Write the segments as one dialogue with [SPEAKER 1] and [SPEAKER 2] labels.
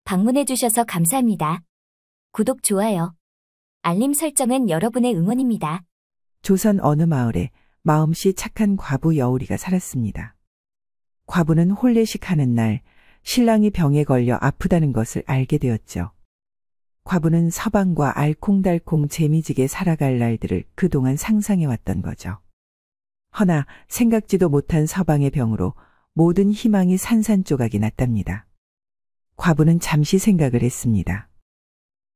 [SPEAKER 1] 방문해주셔서 감사합니다. 구독, 좋아요, 알림 설정은 여러분의 응원입니다.
[SPEAKER 2] 조선 어느 마을에 마음씨 착한 과부 여우리가 살았습니다. 과부는 혼례식 하는 날 신랑이 병에 걸려 아프다는 것을 알게 되었죠. 과부는 서방과 알콩달콩 재미지게 살아갈 날들을 그동안 상상해왔던 거죠. 허나 생각지도 못한 서방의 병으로 모든 희망이 산산조각이 났답니다. 과부는 잠시 생각을 했습니다.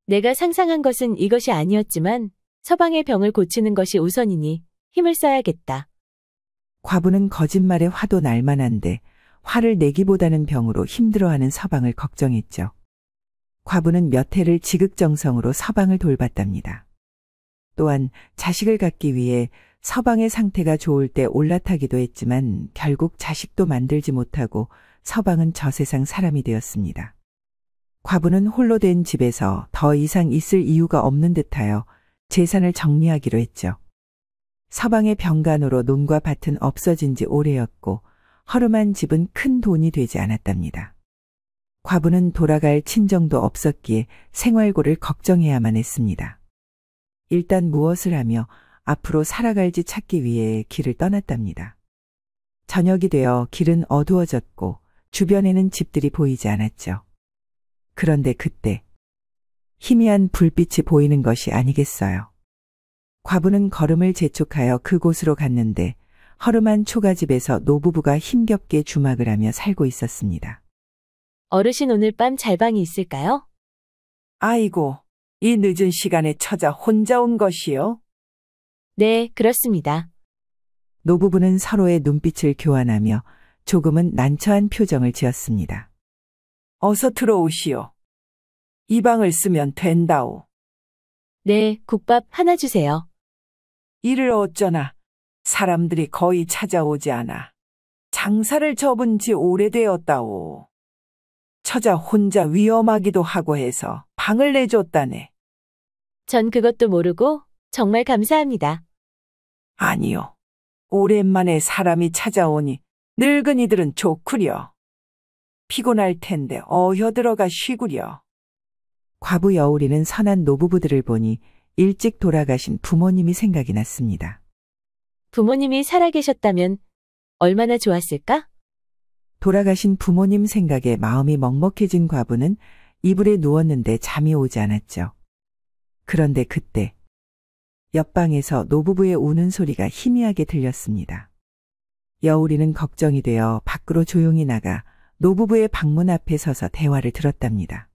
[SPEAKER 3] 내가 상상한 것은 이것이 아니었지만 서방의 병을 고치는 것이 우선이니 힘을 써야겠다.
[SPEAKER 2] 과부는 거짓말에 화도 날 만한데 화를 내기보다는 병으로 힘들어하는 서방을 걱정했죠. 과부는 몇 해를 지극정성으로 서방을 돌봤답니다. 또한 자식을 갖기 위해 서방의 상태가 좋을 때 올라타기도 했지만 결국 자식도 만들지 못하고 서방은 저 세상 사람이 되었습니다. 과부는 홀로 된 집에서 더 이상 있을 이유가 없는 듯하여 재산을 정리하기로 했죠. 서방의 병간호로 논과 밭은 없어진 지 오래였고 허름한 집은 큰 돈이 되지 않았답니다. 과부는 돌아갈 친정도 없었기에 생활고를 걱정해야만 했습니다. 일단 무엇을 하며 앞으로 살아갈지 찾기 위해 길을 떠났답니다. 저녁이 되어 길은 어두워졌고 주변에는 집들이 보이지 않았죠. 그런데 그때 희미한 불빛이 보이는 것이 아니겠어요. 과부는 걸음을 재촉하여 그곳으로 갔는데 허름한 초가집에서 노부부가 힘겹게 주막을 하며 살고 있었습니다.
[SPEAKER 3] 어르신, 오늘 밤 잘방이 있을까요?
[SPEAKER 4] 아이고, 이 늦은 시간에 처자 혼자 온 것이요?
[SPEAKER 3] 네, 그렇습니다.
[SPEAKER 2] 노부부는 서로의 눈빛을 교환하며 조금은 난처한 표정을 지었습니다.
[SPEAKER 4] 어서 들어오시오. 이 방을 쓰면 된다오.
[SPEAKER 3] 네, 국밥 하나 주세요.
[SPEAKER 4] 이를 어쩌나 사람들이 거의 찾아오지 않아. 장사를 접은 지 오래되었다오. 처자 혼자 위험하기도 하고 해서 방을 내줬다네.
[SPEAKER 3] 전 그것도 모르고 정말 감사합니다.
[SPEAKER 4] 아니요. 오랜만에 사람이 찾아오니 늙은이들은 좋구려. 피곤할 텐데 어여 들어가 쉬구려.
[SPEAKER 2] 과부 여우리는 선한 노부부들을 보니 일찍 돌아가신 부모님이 생각이 났습니다.
[SPEAKER 3] 부모님이 살아계셨다면 얼마나 좋았을까?
[SPEAKER 2] 돌아가신 부모님 생각에 마음이 먹먹해진 과부는 이불에 누웠는데 잠이 오지 않았죠. 그런데 그때 옆방에서 노부부의 우는 소리가 희미하게 들렸습니다. 여우리는 걱정이 되어 밖으로 조용히 나가 노부부의 방문 앞에 서서 대화를 들었답니다.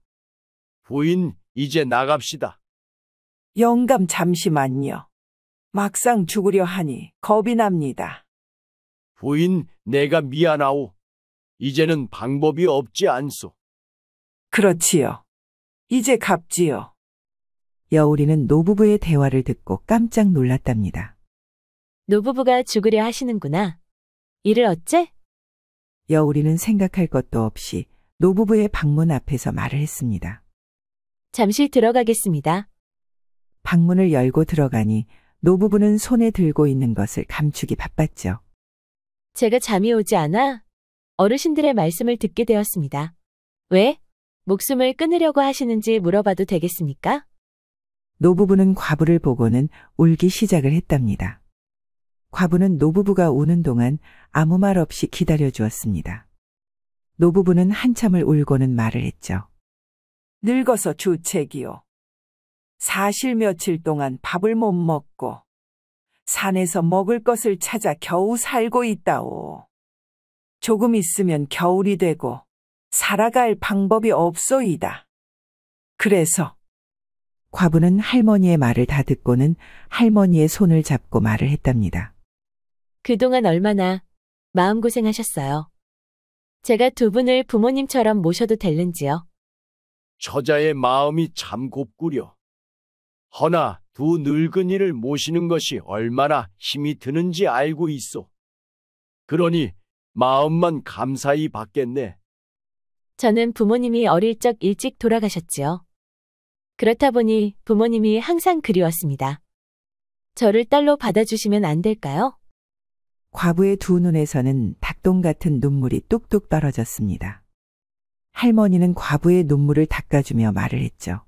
[SPEAKER 5] 부인, 이제 나갑시다.
[SPEAKER 4] 영감 잠시만요. 막상 죽으려 하니 겁이 납니다.
[SPEAKER 5] 부인, 내가 미안하오. 이제는 방법이 없지 않소.
[SPEAKER 4] 그렇지요. 이제 갑지요.
[SPEAKER 2] 여우리는 노부부의 대화를 듣고 깜짝 놀랐답니다.
[SPEAKER 3] 노부부가 죽으려 하시는구나. 이를 어째?
[SPEAKER 2] 여우리는 생각할 것도 없이 노부부의 방문 앞에서 말을 했습니다.
[SPEAKER 3] 잠시 들어가겠습니다.
[SPEAKER 2] 방문을 열고 들어가니 노부부는 손에 들고 있는 것을 감추기 바빴죠.
[SPEAKER 3] 제가 잠이 오지 않아 어르신들의 말씀을 듣게 되었습니다. 왜? 목숨을 끊으려고 하시는지 물어봐도 되겠습니까?
[SPEAKER 2] 노부부는 과부를 보고는 울기 시작을 했답니다. 과부는 노부부가 우는 동안 아무 말 없이 기다려 주었습니다. 노부부는 한참을 울고는 말을 했죠.
[SPEAKER 4] 늙어서 주책이요. 사실 며칠 동안 밥을 못 먹고 산에서 먹을 것을 찾아 겨우 살고 있다오. 조금 있으면 겨울이 되고 살아갈 방법이 없소이다. 그래서
[SPEAKER 2] 과부는 할머니의 말을 다 듣고는 할머니의 손을 잡고 말을 했답니다.
[SPEAKER 3] 그동안 얼마나 마음고생하셨어요. 제가 두 분을 부모님처럼 모셔도 될는지요?
[SPEAKER 5] 처자의 마음이 참 곱구려. 허나 두 늙은이를 모시는 것이 얼마나 힘이 드는지 알고 있소. 그러니 마음만 감사히 받겠네.
[SPEAKER 3] 저는 부모님이 어릴 적 일찍 돌아가셨지요. 그렇다 보니 부모님이 항상 그리웠습니다. 저를 딸로 받아주시면 안 될까요?
[SPEAKER 2] 과부의 두 눈에서는 닭똥 같은 눈물이 뚝뚝 떨어졌습니다. 할머니는 과부의 눈물을 닦아주며 말을 했죠.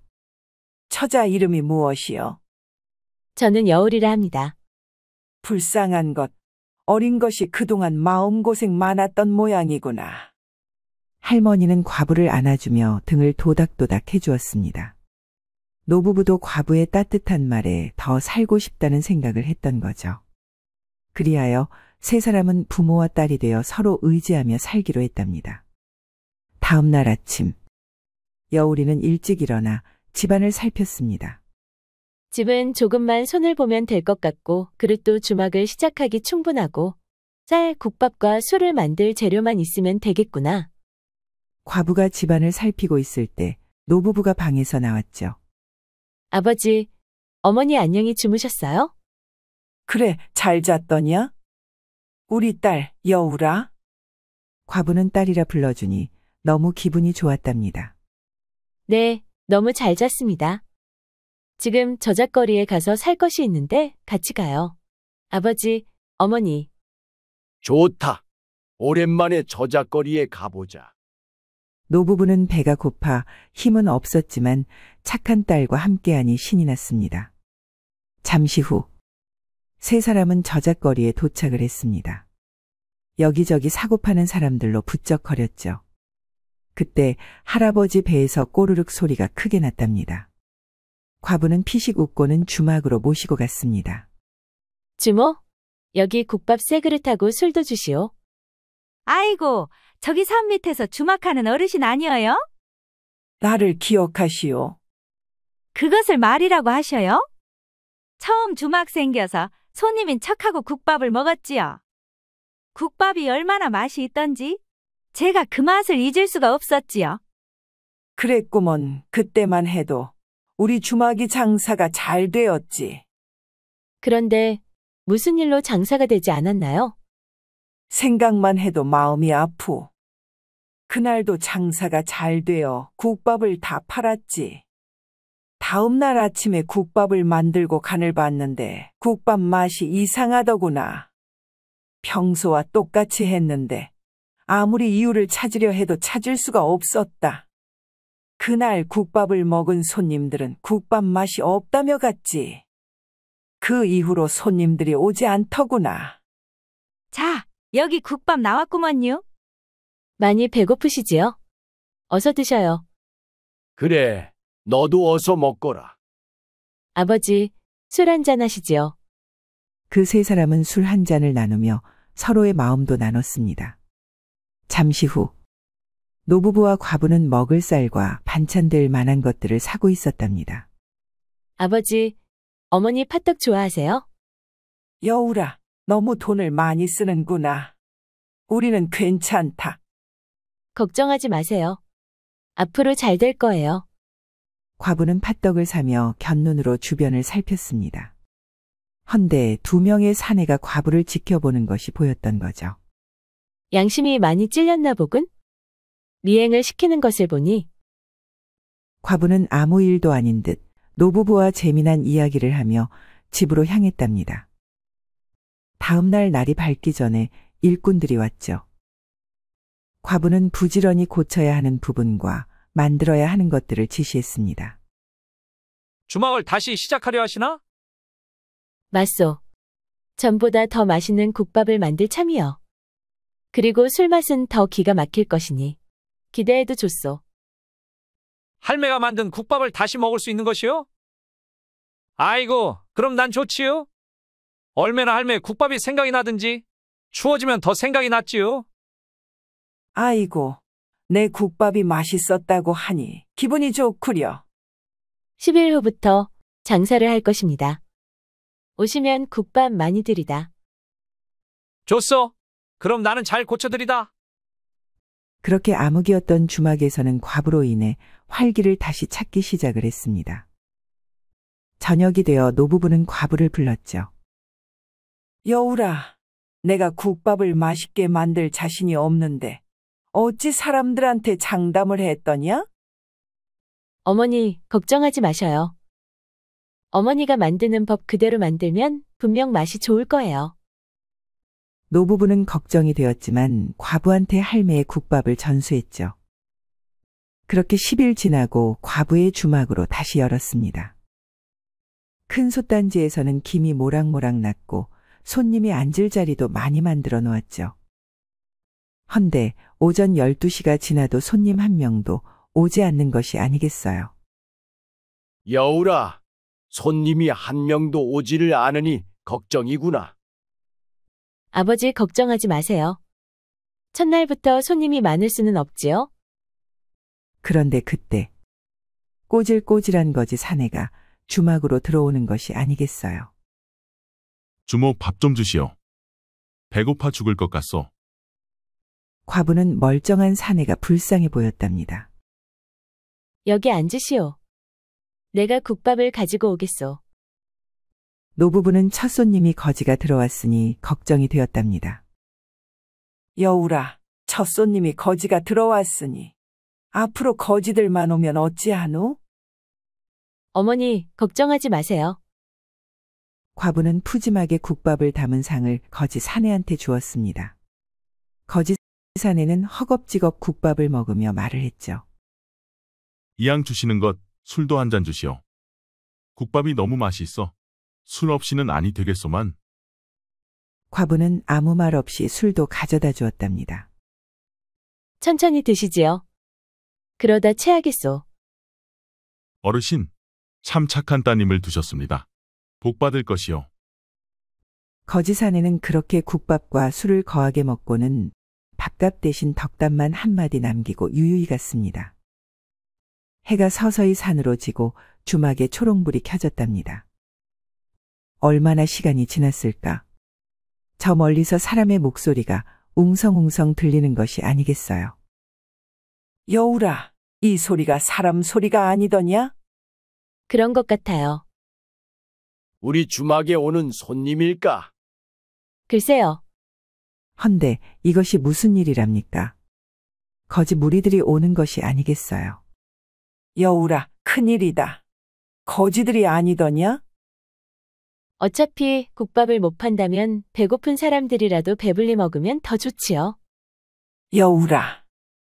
[SPEAKER 4] 처자 이름이 무엇이요?
[SPEAKER 3] 저는 여울이라 합니다.
[SPEAKER 4] 불쌍한 것, 어린 것이 그동안 마음고생 많았던 모양이구나.
[SPEAKER 2] 할머니는 과부를 안아주며 등을 도닥도닥 해주었습니다. 노부부도 과부의 따뜻한 말에 더 살고 싶다는 생각을 했던 거죠. 그리하여 세 사람은 부모와 딸이 되어 서로 의지하며 살기로 했답니다. 다음 날 아침, 여울이는 일찍 일어나 집안을 살폈습니다.
[SPEAKER 3] 집은 조금만 손을 보면 될 것 같고 그릇도 주막을 시작하기 충분하고 쌀, 국밥과 술을 만들 재료만 있으면 되겠구나.
[SPEAKER 2] 과부가 집안을 살피고 있을 때 노부부가 방에서 나왔죠.
[SPEAKER 3] 아버지, 어머니 안녕히 주무셨어요?
[SPEAKER 4] 그래, 잘 잤더냐? 우리 딸, 여울아?
[SPEAKER 2] 과부는 딸이라 불러주니 너무 기분이 좋았답니다.
[SPEAKER 3] 네, 너무 잘 잤습니다. 지금 저작거리에 가서 살 것이 있는데 같이 가요. 아버지, 어머니.
[SPEAKER 5] 좋다. 오랜만에 저작거리에 가보자.
[SPEAKER 2] 노부부는 배가 고파 힘은 없었지만 착한 딸과 함께하니 신이 났습니다. 잠시 후 세 사람은 저작거리에 도착을 했습니다. 여기저기 사고 파는 사람들로 부쩍거렸죠. 그때 할아버지 배에서 꼬르륵 소리가 크게 났답니다. 과부는 피식 웃고는 주막으로 모시고 갔습니다.
[SPEAKER 3] 주모, 여기 국밥 세 그릇하고 술도 주시오.
[SPEAKER 1] 아이고, 저기 산 밑에서 주막하는 어르신 아니어요?
[SPEAKER 4] 나를 기억하시오.
[SPEAKER 1] 그것을 말이라고 하셔요? 처음 주막 생겨서 손님인 척하고 국밥을 먹었지요. 국밥이 얼마나 맛이 있던지 제가 그 맛을 잊을 수가 없었지요.
[SPEAKER 4] 그랬구먼. 그때만 해도 우리 주막이 장사가 잘 되었지.
[SPEAKER 3] 그런데 무슨 일로 장사가 되지 않았나요?
[SPEAKER 4] 생각만 해도 마음이 아프. 그날도 장사가 잘 되어 국밥을 다 팔았지. 다음 날 아침에 국밥을 만들고 간을 봤는데 국밥 맛이 이상하더구나. 평소와 똑같이 했는데 아무리 이유를 찾으려 해도 찾을 수가 없었다. 그날 국밥을 먹은 손님들은 국밥 맛이 없다며 갔지. 그 이후로 손님들이 오지 않더구나.
[SPEAKER 1] 자, 여기 국밥 나왔구먼요.
[SPEAKER 3] 많이 배고프시지요? 어서 드셔요.
[SPEAKER 5] 그래, 너도 어서 먹거라.
[SPEAKER 3] 아버지, 술 한잔 하시지요.
[SPEAKER 2] 그 세 사람은 술 한 잔을 나누며 서로의 마음도 나눴습니다. 잠시 후 노부부와 과부는 먹을 쌀과 반찬될 만한 것들을 사고 있었답니다.
[SPEAKER 3] 아버지, 어머니 팥떡 좋아하세요?
[SPEAKER 4] 여울아, 너무 돈을 많이 쓰는구나. 우리는 괜찮다.
[SPEAKER 3] 걱정하지 마세요. 앞으로 잘 될 거예요.
[SPEAKER 2] 과부는 팥떡을 사며 곁눈으로 주변을 살폈습니다. 헌데 두 명의 사내가 과부를 지켜보는 것이 보였던 거죠.
[SPEAKER 3] 양심이 많이 찔렸나 보군? 미행을 시키는 것을 보니
[SPEAKER 2] 과부는 아무 일도 아닌 듯 노부부와 재미난 이야기를 하며 집으로 향했답니다. 다음 날 날이 밝기 전에 일꾼들이 왔죠. 과부는 부지런히 고쳐야 하는 부분과 만들어야 하는 것들을 지시했습니다.
[SPEAKER 6] 주막을 다시 시작하려 하시나?
[SPEAKER 3] 맞소. 전보다 더 맛있는 국밥을 만들 참이요. 그리고 술 맛은 더 기가 막힐 것이니 기대해도 좋소.
[SPEAKER 6] 할매가 만든 국밥을 다시 먹을 수 있는 것이요? 아이고, 그럼 난 좋지요. 얼마나 할매 국밥이 생각이 나든지 추워지면 더 생각이 났지요.
[SPEAKER 4] 아이고, 내 국밥이 맛있었다고 하니 기분이 좋구려.
[SPEAKER 3] 10일 후부터 장사를 할 것입니다. 오시면 국밥 많이 드리다.
[SPEAKER 6] 좋소. 그럼 나는 잘 고쳐드리다.
[SPEAKER 2] 그렇게 암흑이었던 주막에서는 과부로 인해 활기를 다시 찾기 시작을 했습니다. 저녁이 되어 노부부는 과부를 불렀죠.
[SPEAKER 4] 여울아, 내가 국밥을 맛있게 만들 자신이 없는데 어찌 사람들한테 장담을 했더냐?
[SPEAKER 3] 어머니, 걱정하지 마셔요. 어머니가 만드는 법 그대로 만들면 분명 맛이 좋을 거예요.
[SPEAKER 2] 노부부는 걱정이 되었지만 과부한테 할매의 국밥을 전수했죠. 그렇게 10일 지나고 과부의 주막으로 다시 열었습니다. 큰 솥단지에서는 김이 모락모락 났고 손님이 앉을 자리도 많이 만들어 놓았죠. 헌데 오전 12시가 지나도 손님 한 명도 오지 않는 것이 아니겠어요.
[SPEAKER 5] 여울아, 손님이 한 명도 오지를 않으니 걱정이구나.
[SPEAKER 3] 아버지 걱정하지 마세요. 첫날부터 손님이 많을 수는 없지요?
[SPEAKER 2] 그런데 그때 꼬질꼬질한 거지 사내가 주막으로 들어오는 것이 아니겠어요.
[SPEAKER 7] 주모 밥 좀 주시오. 배고파 죽을 것 같소.
[SPEAKER 2] 과부는 멀쩡한 사내가 불쌍해 보였답니다.
[SPEAKER 3] 여기 앉으시오. 내가 국밥을 가지고 오겠소.
[SPEAKER 2] 노부부는 첫 손님이 거지가 들어왔으니 걱정이 되었답니다.
[SPEAKER 4] 여울아, 첫 손님이 거지가 들어왔으니 앞으로 거지들만 오면 어찌하노?
[SPEAKER 3] 어머니, 걱정하지 마세요.
[SPEAKER 2] 과부는 푸짐하게 국밥을 담은 상을 거지 사내한테 주었습니다. 거지 사내는 허겁지겁 국밥을 먹으며 말을 했죠.
[SPEAKER 7] 이왕 주시는 것 술도 한 잔 주시오. 국밥이 너무 맛이 있어. 술 없이는 아니 되겠소만.
[SPEAKER 2] 과부는 아무 말 없이 술도 가져다 주었답니다.
[SPEAKER 3] 천천히 드시지요. 그러다 체하겠소.
[SPEAKER 7] 어르신, 참 착한 따님을 두셨습니다. 복 받을 것이요.
[SPEAKER 2] 거지 사내는 그렇게 국밥과 술을 거하게 먹고는 밥값 대신 덕담만 한마디 남기고 유유히 갔습니다. 해가 서서히 산으로 지고 주막에 초롱불이 켜졌답니다. 얼마나 시간이 지났을까? 저 멀리서 사람의 목소리가 웅성웅성 들리는 것이 아니겠어요.
[SPEAKER 4] 여울아, 이 소리가 사람 소리가 아니더냐?
[SPEAKER 3] 그런 것 같아요.
[SPEAKER 5] 우리 주막에 오는 손님일까?
[SPEAKER 3] 글쎄요.
[SPEAKER 2] 헌데 이것이 무슨 일이랍니까? 거지 무리들이 오는 것이 아니겠어요.
[SPEAKER 4] 여울아, 큰일이다. 거지들이 아니더냐?
[SPEAKER 3] 어차피 국밥을 못 판다면 배고픈 사람들이라도 배불리 먹으면 더 좋지요.
[SPEAKER 4] 여울아,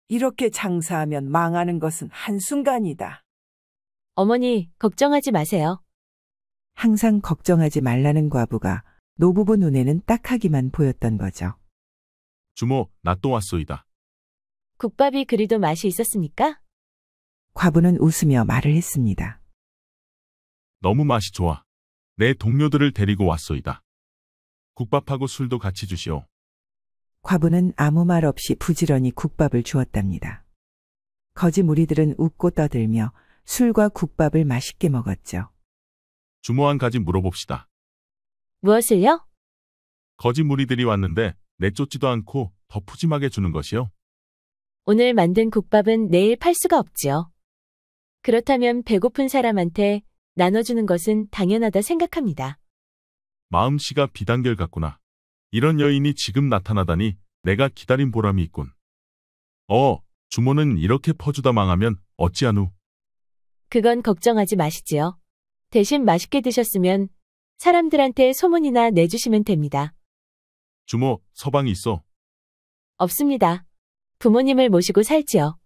[SPEAKER 4] 이렇게 장사하면 망하는 것은 한순간이다.
[SPEAKER 3] 어머니, 걱정하지 마세요.
[SPEAKER 2] 항상 걱정하지 말라는 과부가 노부부 눈에는 딱하기만 보였던 거죠.
[SPEAKER 7] 주모, 나 또 왔소이다.
[SPEAKER 3] 국밥이 그리도 맛이 있었습니까?
[SPEAKER 2] 과부는 웃으며 말을 했습니다.
[SPEAKER 7] 너무 맛이 좋아. 내 동료들을 데리고 왔소이다. 국밥하고 술도 같이 주시오.
[SPEAKER 2] 과부는 아무 말 없이 부지런히 국밥을 주었답니다. 거지 무리들은 웃고 떠들며 술과 국밥을 맛있게 먹었죠.
[SPEAKER 7] 주모 한 가지 물어봅시다.
[SPEAKER 3] 무엇을요?
[SPEAKER 7] 거지 무리들이 왔는데 내쫓지도 않고 더 푸짐하게 주는 것이요.
[SPEAKER 3] 오늘 만든 국밥은 내일 팔 수가 없지요. 그렇다면 배고픈 사람한테 나눠주는 것은 당연하다 생각합니다.
[SPEAKER 7] 마음씨가 비단결 같구나. 이런 여인이 지금 나타나다니 내가 기다린 보람이 있군. 주모는 이렇게 퍼주다 망하면 어찌하누.
[SPEAKER 3] 그건 걱정하지 마시지요. 대신 맛있게 드셨으면 사람들한테 소문이나 내주시면 됩니다.
[SPEAKER 7] 주모, 서방이 있어.
[SPEAKER 3] 없습니다. 부모님을 모시고 살지요.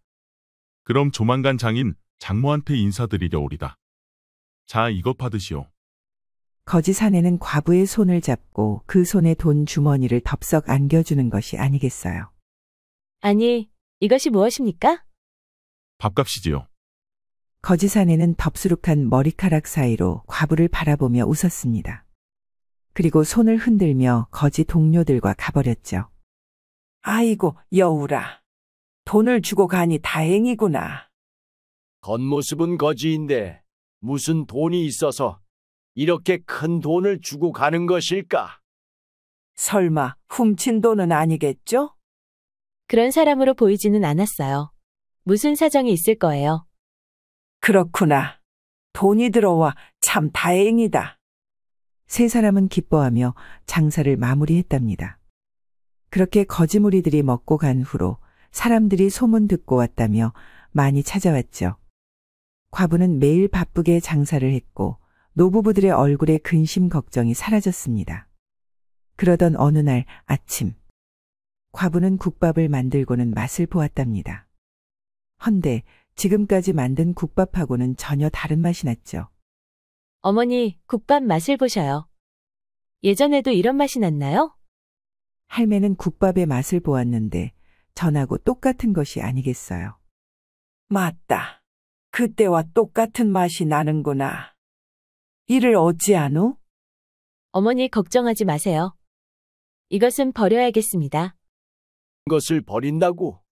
[SPEAKER 7] 그럼 조만간 장인 장모한테 인사드리려 오리다. 자, 이것 받으시오.
[SPEAKER 2] 거지 사내는 과부의 손을 잡고 그 손에 돈 주머니를 덥석 안겨주는 것이 아니겠어요.
[SPEAKER 3] 아니, 이것이 무엇입니까?
[SPEAKER 7] 밥값이지요.
[SPEAKER 2] 거지 사내는 덥수룩한 머리카락 사이로 과부를 바라보며 웃었습니다. 그리고 손을 흔들며 거지 동료들과 가버렸죠.
[SPEAKER 4] 아이고, 여울아. 돈을 주고 가니 다행이구나.
[SPEAKER 5] 겉모습은 거지인데 무슨 돈이 있어서 이렇게 큰 돈을 주고 가는 것일까?
[SPEAKER 4] 설마 훔친 돈은 아니겠죠?
[SPEAKER 3] 그런 사람으로 보이지는 않았어요. 무슨 사정이 있을 거예요.
[SPEAKER 4] 그렇구나. 돈이 들어와 참 다행이다.
[SPEAKER 2] 세 사람은 기뻐하며 장사를 마무리했답니다. 그렇게 거지무리들이 먹고 간 후로 사람들이 소문 듣고 왔다며 많이 찾아왔죠. 과부는 매일 바쁘게 장사를 했고 노부부들의 얼굴에 근심 걱정이 사라졌습니다. 그러던 어느 날 아침, 과부는 국밥을 만들고는 맛을 보았답니다. 헌데 지금까지 만든 국밥하고는 전혀 다른 맛이 났죠.
[SPEAKER 3] 어머니, 국밥 맛을 보셔요. 예전에도 이런 맛이 났나요?
[SPEAKER 2] 할매는 국밥의 맛을 보았는데 전하고 똑같은 것이 아니겠어요.
[SPEAKER 4] 맞다. 그때와 똑같은 맛이 나는구나. 이를 어찌하노?
[SPEAKER 3] 어머니 걱정하지 마세요. 이것은 버려야겠습니다.
[SPEAKER 5] 것을 버린다고.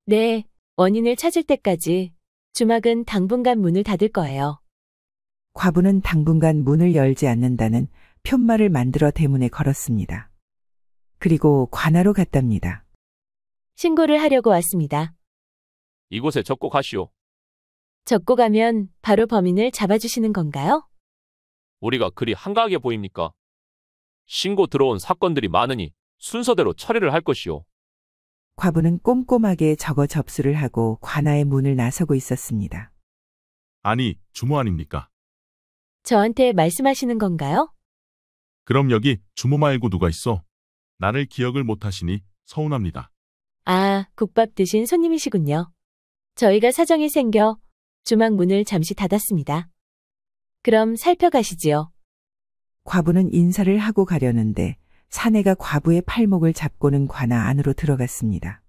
[SPEAKER 3] 네, 원인을 찾을 때까지 주막은 당분간 문을 닫을 거예요.
[SPEAKER 2] 과부는 당분간 문을 열지 않는다는 편말을 만들어 대문에 걸었습니다. 그리고 관하로 갔답니다.
[SPEAKER 3] 신고를 하려고 왔습니다.
[SPEAKER 8] 이곳에 접곡하시오.
[SPEAKER 3] 적고 가면 바로 범인을 잡아주시는 건가요?
[SPEAKER 8] 우리가 그리 한가하게 보입니까? 신고 들어온 사건들이 많으니 순서대로 처리를 할 것이오.
[SPEAKER 2] 과부는 꼼꼼하게 적어 접수를 하고 관아의 문을 나서고 있었습니다.
[SPEAKER 7] 아니, 주모 아닙니까?
[SPEAKER 3] 저한테 말씀하시는 건가요?
[SPEAKER 7] 그럼 여기 주모 말고 누가 있어? 나를 기억을 못하시니 서운합니다.
[SPEAKER 3] 아, 국밥 드신 손님이시군요. 저희가 사정이 생겨 주막 문을 잠시 닫았습니다. 그럼 살펴가시지요.
[SPEAKER 2] 과부는 인사를 하고 가려는데 사내가 과부의 팔목을 잡고는 관아 안으로 들어갔습니다.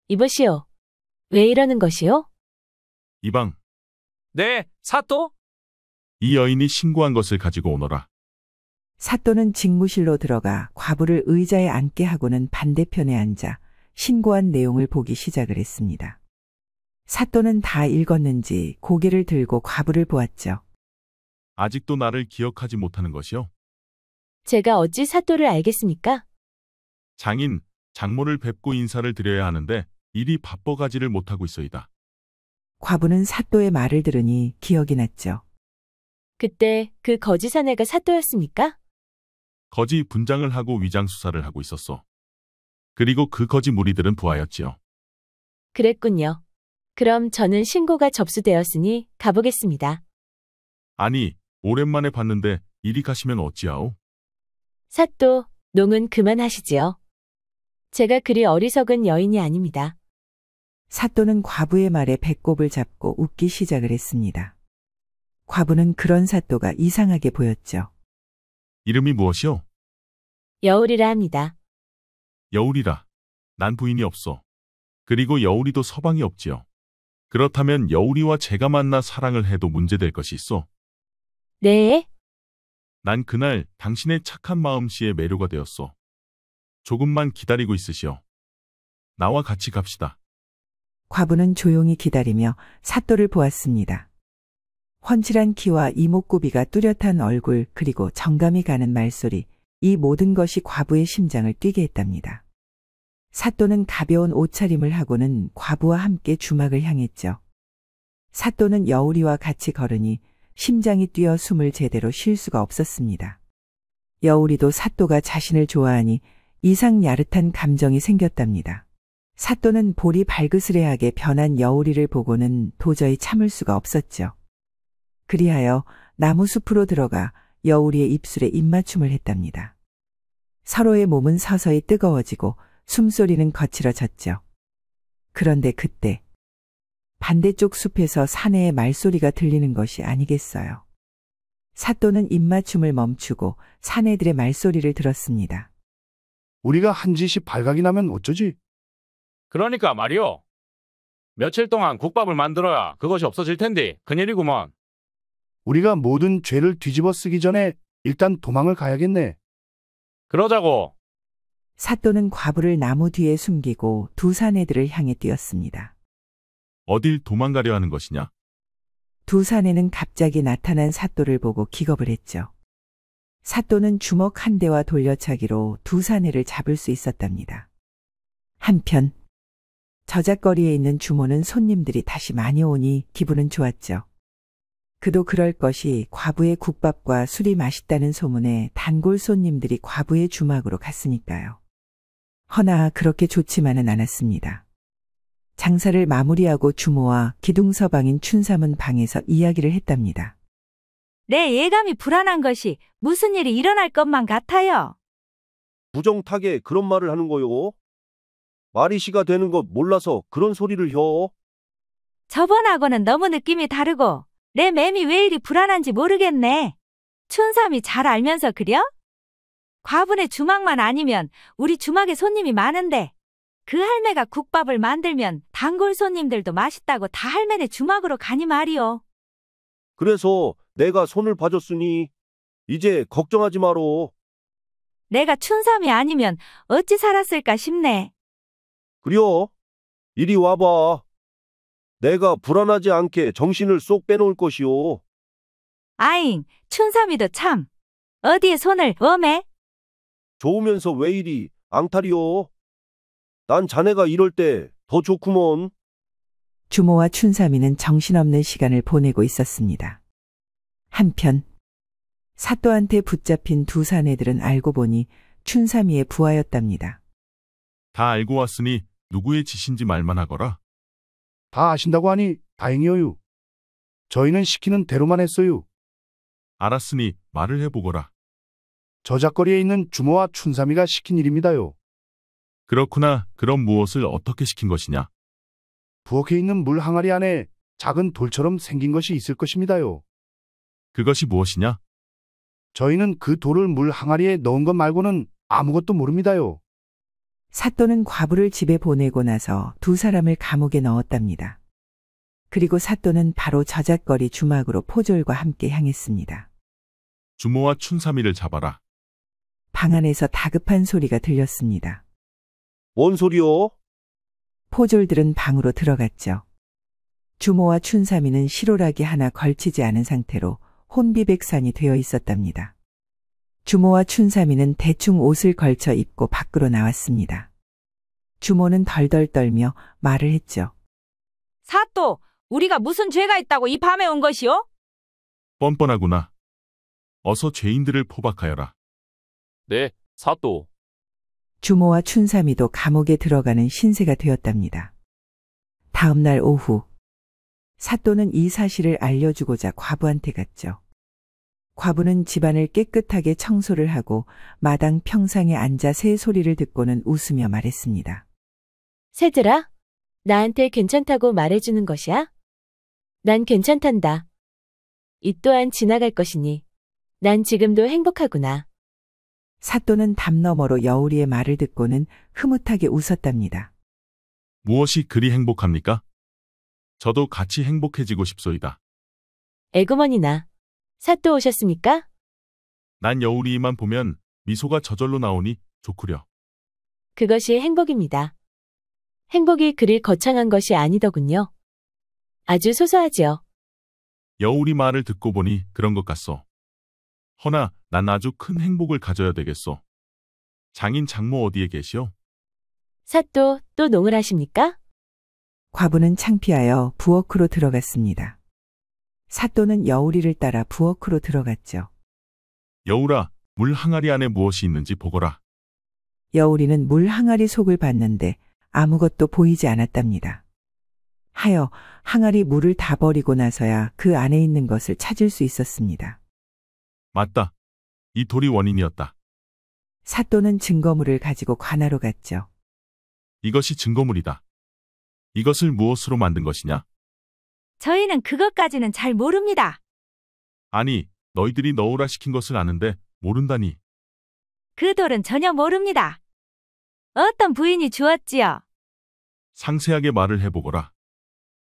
[SPEAKER 3] 이보시오. 왜 이러는 것이오?
[SPEAKER 7] 이방,
[SPEAKER 6] 네, 사또?
[SPEAKER 7] 이 여인이 신고한 것을 가지고 오너라.
[SPEAKER 2] 사또는 직무실로 들어가 과부를 의자에 앉게 하고는 반대편에 앉아 신고한 내용을 보기 시작을 했습니다. 사또는 다 읽었는지 고개를 들고 과부를 보았죠.
[SPEAKER 7] 아직도 나를 기억하지 못하는 것이요?
[SPEAKER 3] 제가 어찌 사또를 알겠습니까?
[SPEAKER 7] 장인, 장모를 뵙고 인사를 드려야 하는데 일이 바빠가지를 못하고 있어이다.
[SPEAKER 2] 과부는 사또의 말을 들으니 기억이 났죠.
[SPEAKER 3] 그때 그 거지 사내가 사또였습니까?
[SPEAKER 7] 거지 분장을 하고 위장 수사를 하고 있었어. 그리고 그 거지 무리들은 부하였지요.
[SPEAKER 3] 그랬군요. 그럼 저는 신고가 접수되었으니 가보겠습니다.
[SPEAKER 7] 아니, 오랜만에 봤는데 이리 가시면 어찌하오?
[SPEAKER 3] 사또, 농은 그만하시지요. 제가 그리 어리석은 여인이 아닙니다.
[SPEAKER 2] 사또는 과부의 말에 배꼽을 잡고 웃기 시작을 했습니다. 과부는 그런 사또가 이상하게 보였죠.
[SPEAKER 7] 이름이 무엇이오?
[SPEAKER 3] 여울이라 합니다.
[SPEAKER 7] 여울이라. 난 부인이 없어. 그리고 여울이도 서방이 없지요. 그렇다면 여울이와 제가 만나 사랑을 해도 문제될 것이 있어.
[SPEAKER 3] 네,
[SPEAKER 7] 난 그날 당신의 착한 마음씨에 매료가 되었어. 조금만 기다리고 있으시오. 나와 같이 갑시다.
[SPEAKER 2] 과부는 조용히 기다리며 사또를 보았습니다. 훤칠한 키와 이목구비가 뚜렷한 얼굴 그리고 정감이 가는 말소리, 이 모든 것이 과부의 심장을 뛰게 했답니다. 사또는 가벼운 옷차림을 하고는 과부와 함께 주막을 향했죠. 사또는 여울이와 같이 걸으니 심장이 뛰어 숨을 제대로 쉴 수가 없었습니다. 여울이도 사또가 자신을 좋아하니 이상 야릇한 감정이 생겼답니다. 사또는 볼이 발그스레하게 변한 여울이를 보고는 도저히 참을 수가 없었죠. 그리하여 나무숲으로 들어가 여울이의 입술에 입맞춤을 했답니다. 서로의 몸은 서서히 뜨거워지고 숨소리는 거칠어졌죠. 그런데 그때 반대쪽 숲에서 사내의 말소리가 들리는 것이 아니겠어요. 사또는 입맞춤을 멈추고 사내들의 말소리를 들었습니다.
[SPEAKER 9] 우리가 한 짓이 발각이 나면 어쩌지?
[SPEAKER 10] 그러니까 말이오. 며칠 동안 국밥을 만들어야 그것이 없어질 텐데 큰일이구먼.
[SPEAKER 9] 우리가 모든 죄를 뒤집어 쓰기 전에 일단 도망을 가야겠네.
[SPEAKER 10] 그러자고.
[SPEAKER 2] 사또는 과부를 나무 뒤에 숨기고 두 사내들을 향해 뛰었습니다.
[SPEAKER 7] 어딜 도망가려 하는 것이냐?
[SPEAKER 2] 두 사내는 갑자기 나타난 사또를 보고 기겁을 했죠. 사또는 주먹 한 대와 돌려차기로 두 사내를 잡을 수 있었답니다. 한편 저작거리에 있는 주모는 손님들이 다시 많이 오니 기분은 좋았죠. 그도 그럴 것이 과부의 국밥과 술이 맛있다는 소문에 단골 손님들이 과부의 주막으로 갔으니까요. 허나 그렇게 좋지만은 않았습니다. 장사를 마무리하고 주모와 기둥서방인 춘삼은 방에서 이야기를 했답니다.
[SPEAKER 1] 내 예감이 불안한 것이 무슨 일이 일어날 것만 같아요.
[SPEAKER 11] 부정타게 그런 말을 하는 거요. 말이 시가 되는 거 몰라서 그런 소리를 혀.
[SPEAKER 1] 저번하고는 너무 느낌이 다르고 내 맴이 왜 이리 불안한지 모르겠네. 춘삼이 잘 알면서 그려? 과분의 주막만 아니면 우리 주막에 손님이 많은데 그 할매가 국밥을 만들면 단골 손님들도 맛있다고 다 할매네 주막으로 가니 말이오.
[SPEAKER 11] 그래서 내가 손을 봐줬으니 이제 걱정하지 마로.
[SPEAKER 1] 내가 춘삼이 아니면 어찌 살았을까 싶네.
[SPEAKER 11] 그려. 이리 와봐. 내가 불안하지 않게 정신을 쏙 빼놓을 것이오.
[SPEAKER 1] 아잉, 춘삼이도 참. 어디에 손을 엄해?
[SPEAKER 11] 좋으면서 왜 이리 앙탈이오? 난 자네가 이럴 때 더 좋구먼.
[SPEAKER 2] 주모와 춘삼이는 정신없는 시간을 보내고 있었습니다. 한편 사또한테 붙잡힌 두 사내들은 알고 보니 춘삼이의 부하였답니다.
[SPEAKER 7] 다 알고 왔으니 누구의 짓인지 말만 하거라.
[SPEAKER 9] 다 아신다고 하니 다행이어요. 저희는 시키는 대로만 했어요.
[SPEAKER 7] 알았으니 말을 해보거라.
[SPEAKER 9] 저작거리에 있는 주모와 춘삼이가 시킨 일입니다요.
[SPEAKER 7] 그렇구나. 그럼 무엇을 어떻게 시킨 것이냐?
[SPEAKER 9] 부엌에 있는 물 항아리 안에 작은 돌처럼 생긴 것이 있을 것입니다요.
[SPEAKER 7] 그것이 무엇이냐?
[SPEAKER 9] 저희는 그 돌을 물 항아리에 넣은 것 말고는 아무것도 모릅니다요.
[SPEAKER 2] 사또는 과부를 집에 보내고 나서 두 사람을 감옥에 넣었답니다. 그리고 사또는 바로 저작거리 주막으로 포졸과 함께 향했습니다.
[SPEAKER 7] 주모와 춘삼이를 잡아라.
[SPEAKER 2] 방 안에서 다급한 소리가 들렸습니다.
[SPEAKER 11] 뭔 소리요?
[SPEAKER 2] 포졸들은 방으로 들어갔죠. 주모와 춘삼이는 실오라기 하나 걸치지 않은 상태로 혼비백산이 되어 있었답니다. 주모와 춘삼이는 대충 옷을 걸쳐 입고 밖으로 나왔습니다. 주모는 덜덜 떨며 말을 했죠.
[SPEAKER 1] 사또, 우리가 무슨 죄가 있다고 이 밤에 온 것이오?
[SPEAKER 7] 뻔뻔하구나. 어서 죄인들을 포박하여라.
[SPEAKER 8] 네, 사또.
[SPEAKER 2] 주모와 춘삼이도 감옥에 들어가는 신세가 되었답니다. 다음 날 오후 사또는 이 사실을 알려주고자 과부한테 갔죠. 과부는 집안을 깨끗하게 청소를 하고 마당 평상에 앉아 새 소리를 듣고는 웃으며 말했습니다.
[SPEAKER 3] 새들아, 나한테 괜찮다고 말해주는 것이야? 난 괜찮단다. 이 또한 지나갈 것이니 난 지금도 행복하구나.
[SPEAKER 2] 사또는 담 너머로 여우리의 말을 듣고는 흐뭇하게 웃었답니다.
[SPEAKER 7] 무엇이 그리 행복합니까? 저도 같이 행복해지고 싶소이다.
[SPEAKER 3] 에구머니나, 사또 오셨습니까?
[SPEAKER 7] 난 여우리만 보면 미소가 저절로 나오니 좋구려.
[SPEAKER 3] 그것이 행복입니다. 행복이 그리 거창한 것이 아니더군요. 아주 소소하지요.
[SPEAKER 7] 여우리 말을 듣고 보니 그런 것 같소. 허나 난 아주 큰 행복을 가져야 되겠소. 장인 장모 어디에 계시오?
[SPEAKER 3] 사또 또 농을 하십니까?
[SPEAKER 2] 과부는 창피하여 부엌으로 들어갔습니다. 사또는 여우리를 따라 부엌으로 들어갔죠.
[SPEAKER 7] 여우라, 물 항아리 안에 무엇이 있는지 보거라.
[SPEAKER 2] 여우리는 물 항아리 속을 봤는데 아무것도 보이지 않았답니다. 하여 항아리 물을 다 버리고 나서야 그 안에 있는 것을 찾을 수 있었습니다.
[SPEAKER 7] 맞다. 이 돌이 원인이었다.
[SPEAKER 2] 사또는 증거물을 가지고 관하로 갔죠.
[SPEAKER 7] 이것이 증거물이다. 이것을 무엇으로 만든 것이냐?
[SPEAKER 1] 저희는 그것까지는 잘 모릅니다.
[SPEAKER 7] 아니, 너희들이 넣으라 시킨 것을 아는데 모른다니.
[SPEAKER 1] 그 돌은 전혀 모릅니다. 어떤 부인이 주었지요?
[SPEAKER 7] 상세하게 말을 해보거라.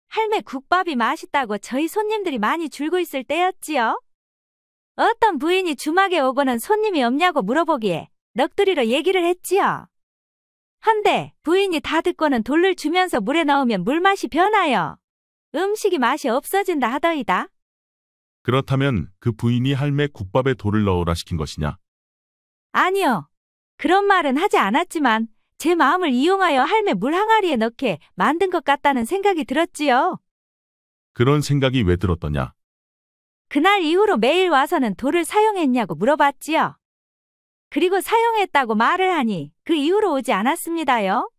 [SPEAKER 1] 할매 국밥이 맛있다고 저희 손님들이 많이 줄고 있을 때였지요. 어떤 부인이 주막에 오고는 손님이 없냐고 물어보기에 넋두리로 얘기를 했지요. 한데 부인이 다 듣고는 돌을 주면서 물에 넣으면 물맛이 변하여 음식이 맛이 없어진다 하더이다.
[SPEAKER 7] 그렇다면 그 부인이 할매 국밥에 돌을 넣으라 시킨 것이냐?
[SPEAKER 1] 아니요. 그런 말은 하지 않았지만 제 마음을 이용하여 할매 물 항아리에 넣게 만든 것 같다는 생각이 들었지요.
[SPEAKER 7] 그런 생각이 왜 들었더냐?
[SPEAKER 1] 그날 이후로 매일 와서는 돌을 사용했냐고 물어봤지요. 그리고 사용했다고 말을 하니 그 이후로 오지 않았습니다요.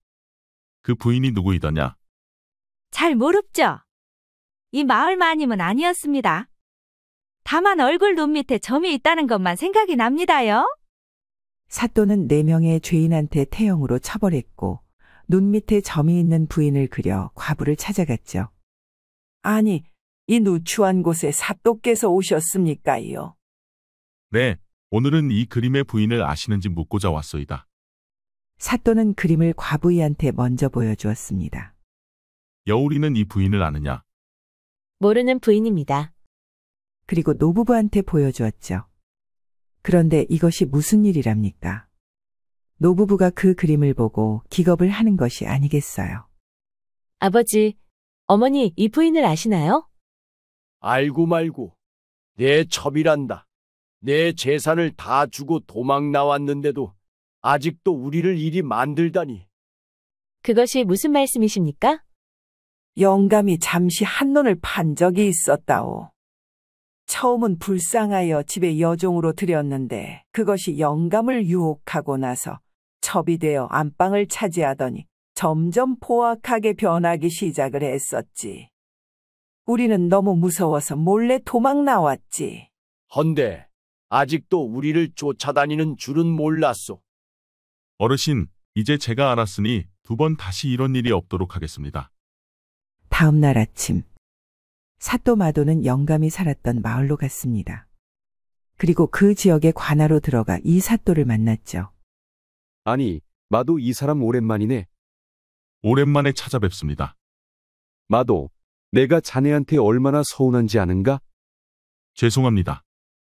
[SPEAKER 7] 그 부인이 누구이더냐?
[SPEAKER 1] 잘 모릅죠. 이 마을 마님은 아니었습니다. 다만 얼굴 눈 밑에 점이 있다는 것만 생각이 납니다요.
[SPEAKER 2] 사또는 4명의 죄인한테 태형으로 처벌했고 눈 밑에 점이 있는 부인을 그려 과부를 찾아갔죠.
[SPEAKER 4] 아니, 이 누추한 곳에 사또께서 오셨습니까요?
[SPEAKER 7] 네, 오늘은 이 그림의 부인을 아시는지 묻고자 왔소이다.
[SPEAKER 2] 사또는 그림을 과부이한테 먼저 보여주었습니다.
[SPEAKER 7] 여울이는 이 부인을 아느냐?
[SPEAKER 3] 모르는 부인입니다.
[SPEAKER 2] 그리고 노부부한테 보여주었죠. 그런데 이것이 무슨 일이랍니까? 노부부가 그 그림을 보고 기겁을 하는 것이 아니겠어요.
[SPEAKER 3] 아버지, 어머니 이 부인을 아시나요?
[SPEAKER 5] 알고 말고 내 첩이란다. 내 재산을 다 주고 도망 나왔는데도 아직도 우리를 이리 만들다니.
[SPEAKER 3] 그것이 무슨 말씀이십니까?
[SPEAKER 4] 영감이 잠시 한눈을 판 적이 있었다오. 처음은 불쌍하여 집에 여종으로 들였는데 그것이 영감을 유혹하고 나서 첩이 되어 안방을 차지하더니 점점 포악하게 변하기 시작을 했었지. 우리는 너무 무서워서 몰래 도망 나왔지.
[SPEAKER 5] 헌데 아직도 우리를 쫓아다니는 줄은 몰랐소.
[SPEAKER 7] 어르신, 이제 제가 알았으니 2번 다시 이런 일이 없도록 하겠습니다.
[SPEAKER 2] 다음 날 아침, 사또 마도는 영감이 살았던 마을로 갔습니다. 그리고 그 지역의 관아로 들어가 이 사또를 만났죠.
[SPEAKER 12] 아니, 마도 이 사람 오랜만이네.
[SPEAKER 7] 오랜만에 찾아뵙습니다.
[SPEAKER 12] 마도, 내가 자네한테 얼마나 서운한지 아는가?
[SPEAKER 7] 죄송합니다.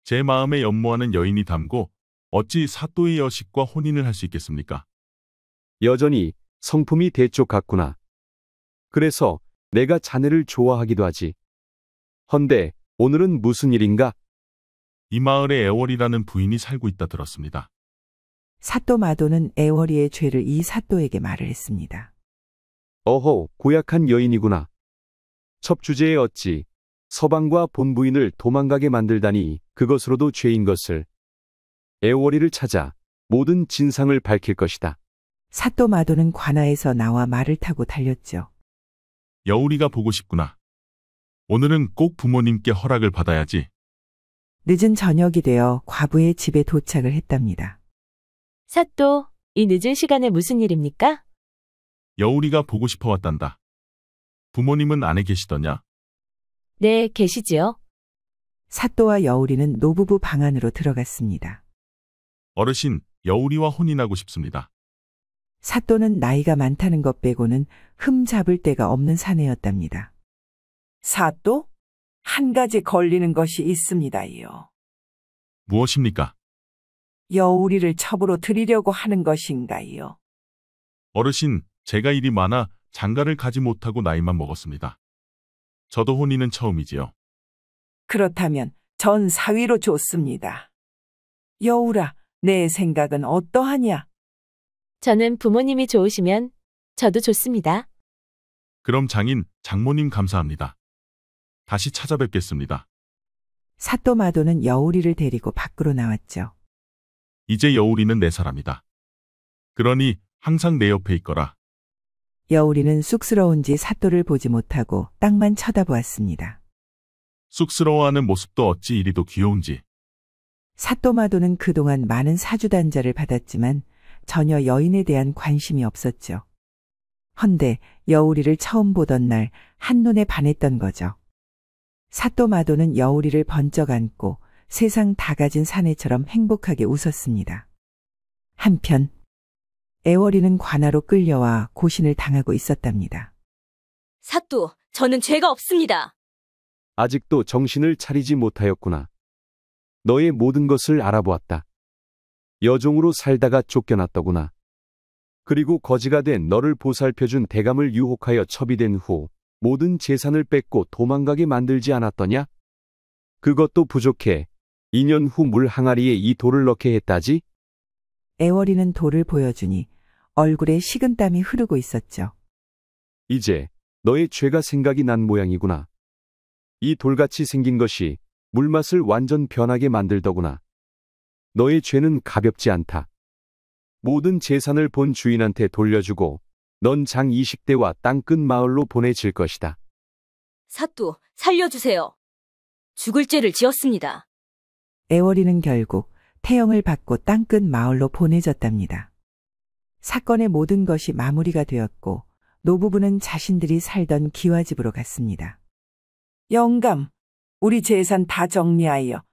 [SPEAKER 7] 제 마음에 연모하는 여인이 담고 어찌 사또의 여식과 혼인을 할 수 있겠습니까?
[SPEAKER 12] 여전히 성품이 대쪽 같구나. 그래서 내가 자네를 좋아하기도 하지. 헌데 오늘은 무슨 일인가?
[SPEAKER 7] 이 마을에 애월이라는 부인이 살고 있다 들었습니다.
[SPEAKER 2] 사또 마도는 애월이의 죄를 이 사또에게 말을 했습니다.
[SPEAKER 12] 어허, 고약한 여인이구나. 첩주제에 어찌 서방과 본부인을 도망가게 만들다니 그것으로도 죄인 것을. 애월이를 찾아 모든 진상을 밝힐 것이다.
[SPEAKER 2] 사또 마도는 관아에서 나와 말을 타고 달렸죠.
[SPEAKER 7] 여울이가 보고 싶구나. 오늘은 꼭 부모님께 허락을 받아야지.
[SPEAKER 2] 늦은 저녁이 되어 과부의 집에 도착을 했답니다.
[SPEAKER 3] 사또, 이 늦은 시간에 무슨 일입니까?
[SPEAKER 7] 여울이가 보고 싶어 왔단다. 부모님은 안에 계시더냐?
[SPEAKER 3] 네, 계시지요.
[SPEAKER 2] 사또와 여울이는 노부부 방 안으로 들어갔습니다.
[SPEAKER 7] 어르신, 여울이와 혼인하고 싶습니다.
[SPEAKER 2] 사또는 나이가 많다는 것 빼고는 흠 잡을 데가 없는 사내였답니다.
[SPEAKER 4] 사또? 한 가지 걸리는 것이 있습니다요.
[SPEAKER 7] 무엇입니까?
[SPEAKER 4] 여우리를 첩으로 드리려고 하는 것인가요?
[SPEAKER 7] 어르신, 제가 일이 많아 장가를 가지 못하고 나이만 먹었습니다. 저도 혼인은 처음이지요.
[SPEAKER 4] 그렇다면 전 사위로 좋습니다. 여우라, 내 생각은 어떠하냐?
[SPEAKER 3] 저는 부모님이 좋으시면 저도 좋습니다.
[SPEAKER 7] 그럼 장인, 장모님 감사합니다. 다시 찾아뵙겠습니다.
[SPEAKER 2] 사또 마도는 여울이를 데리고 밖으로 나왔죠.
[SPEAKER 7] 이제 여울이는 내 사람이다. 그러니 항상 내 옆에 있거라.
[SPEAKER 2] 여울이는 쑥스러운지 사또를 보지 못하고 땅만 쳐다보았습니다.
[SPEAKER 7] 쑥스러워하는 모습도 어찌 이리도 귀여운지.
[SPEAKER 2] 사또 마도는 그동안 많은 사주단자를 받았지만 전혀 여인에 대한 관심이 없었죠. 헌데 여울이를 처음 보던 날 한눈에 반했던 거죠. 사또 마도는 여울이를 번쩍 안고 세상 다 가진 사내처럼 행복하게 웃었습니다. 한편 애월이는 관아로 끌려와 고신을 당하고 있었답니다.
[SPEAKER 13] 사또, 저는 죄가 없습니다.
[SPEAKER 12] 아직도 정신을 차리지 못하였구나. 너의 모든 것을 알아보았다. 여종으로 살다가 쫓겨났더구나. 그리고 거지가 된 너를 보살펴준 대감을 유혹하여 첩이 된 후 모든 재산을 뺏고 도망가게 만들지 않았더냐? 그것도 부족해 2년 후 물 항아리에 이 돌을 넣게 했다지?
[SPEAKER 2] 애월이는 돌을 보여주니 얼굴에 식은땀이 흐르고 있었죠.
[SPEAKER 12] 이제 너의 죄가 생각이 난 모양이구나. 이 돌같이 생긴 것이 물맛을 완전 변하게 만들더구나. 너의 죄는 가볍지 않다. 모든 재산을 본 주인한테 돌려주고 넌 장 20대와 땅끝 마을로 보내질 것이다.
[SPEAKER 13] 사또, 살려주세요. 죽을 죄를 지었습니다.
[SPEAKER 2] 애월이는 결국 태형을 받고 땅끝 마을로 보내졌답니다. 사건의 모든 것이 마무리가 되었고 노부부는 자신들이 살던 기와집으로 갔습니다.
[SPEAKER 4] 영감, 우리 재산 다 정리하여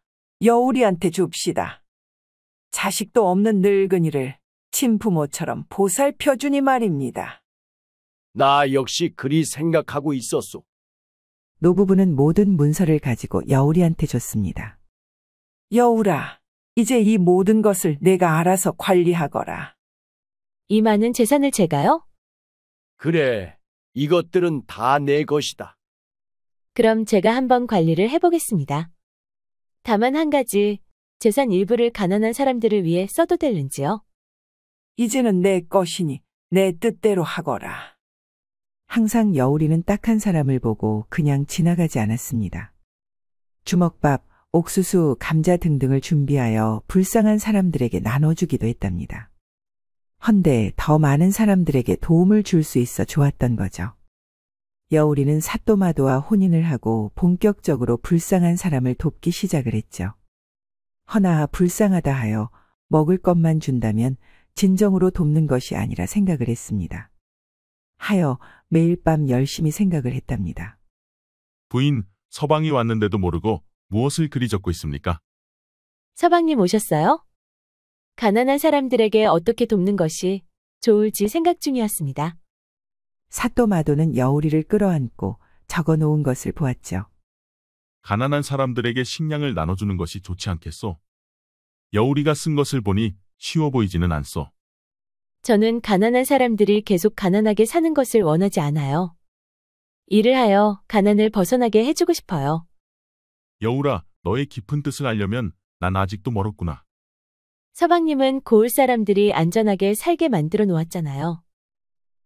[SPEAKER 4] 여우리한테 줍시다. 자식도 없는 늙은이를 친부모처럼 보살펴주니 말입니다.
[SPEAKER 5] 나 역시 그리 생각하고 있었소.
[SPEAKER 2] 노부부는 모든 문서를 가지고 여우리한테 줬습니다.
[SPEAKER 4] 여우라, 이제 이 모든 것을 내가 알아서 관리하거라.
[SPEAKER 3] 이 많은 재산을 제가요?
[SPEAKER 5] 그래, 이것들은 다 내 것이다.
[SPEAKER 3] 그럼 제가 한번 관리를 해보겠습니다. 다만 한 가지, 재산 일부를 가난한 사람들을 위해 써도 되는지요?
[SPEAKER 4] 이제는 내 것이니 내 뜻대로 하거라.
[SPEAKER 2] 항상 여우리는 딱한 사람을 보고 그냥 지나가지 않았습니다. 주먹밥, 옥수수, 감자 등등을 준비하여 불쌍한 사람들에게 나눠주기도 했답니다. 헌데 더 많은 사람들에게 도움을 줄 수 있어 좋았던 거죠. 여우리는 사또마도와 혼인을 하고 본격적으로 불쌍한 사람을 돕기 시작을 했죠. 허나 불쌍하다 하여 먹을 것만 준다면 진정으로 돕는 것이 아니라 생각을 했습니다. 하여 매일 밤 열심히 생각을 했답니다.
[SPEAKER 7] 부인, 서방이 왔는데도 모르고 무엇을 그리 적고 있습니까?
[SPEAKER 3] 서방님 오셨어요? 가난한 사람들에게 어떻게 돕는 것이 좋을지 생각 중이었습니다.
[SPEAKER 2] 사또마도는 여우리를 끌어안고 적어놓은 것을 보았죠.
[SPEAKER 7] 가난한 사람들에게 식량을 나눠주는 것이 좋지 않겠소? 여우리가 쓴 것을 보니 쉬워 보이지는 않소.
[SPEAKER 3] 저는 가난한 사람들이 계속 가난하게 사는 것을 원하지 않아요. 일을 하여 가난을 벗어나게 해주고 싶어요.
[SPEAKER 7] 여우라, 너의 깊은 뜻을 알려면 난 아직도 멀었구나.
[SPEAKER 3] 서방님은 고을 사람들이 안전하게 살게 만들어 놓았잖아요.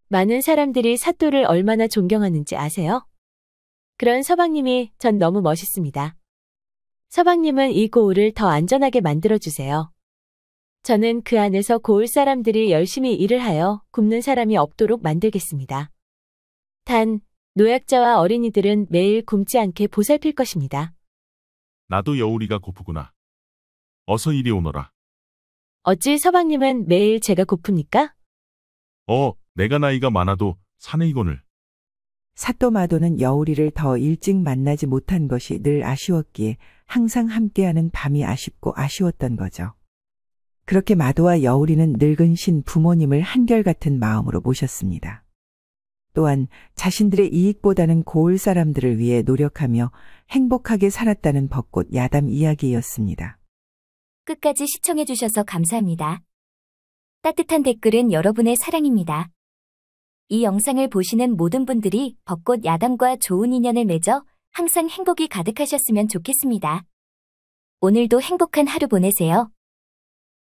[SPEAKER 3] 많은 사람들이 사또를 얼마나 존경하는지 아세요? 그런 서방님이 전 너무 멋있습니다. 서방님은 이 고을을 더 안전하게 만들어주세요. 저는 그 안에서 고을 사람들이 열심히 일을 하여 굶는 사람이 없도록 만들겠습니다. 단, 노약자와 어린이들은 매일 굶지 않게 보살필 것입니다.
[SPEAKER 7] 나도 여우리가 고프구나. 어서 이리 오너라.
[SPEAKER 3] 어찌 서방님은 매일 제가 고픕니까?
[SPEAKER 7] 내가 나이가 많아도 사내이거늘.
[SPEAKER 2] 사또마도는 여우리를 더 일찍 만나지 못한 것이 늘 아쉬웠기에 항상 함께하는 밤이 아쉽고 아쉬웠던 거죠. 그렇게 마도와 여우리는 늙은 신 부모님을 한결같은 마음으로 모셨습니다. 또한 자신들의 이익보다는 고을 사람들을 위해 노력하며 행복하게 살았다는 벚꽃 야담 이야기였습니다.
[SPEAKER 14] 끝까지 시청해주셔서 감사합니다. 따뜻한 댓글은 여러분의 사랑입니다. 이 영상을 보시는 모든 분들이 벚꽃 야담과 좋은 인연을 맺어 항상 행복이 가득하셨으면 좋겠습니다. 오늘도 행복한 하루 보내세요.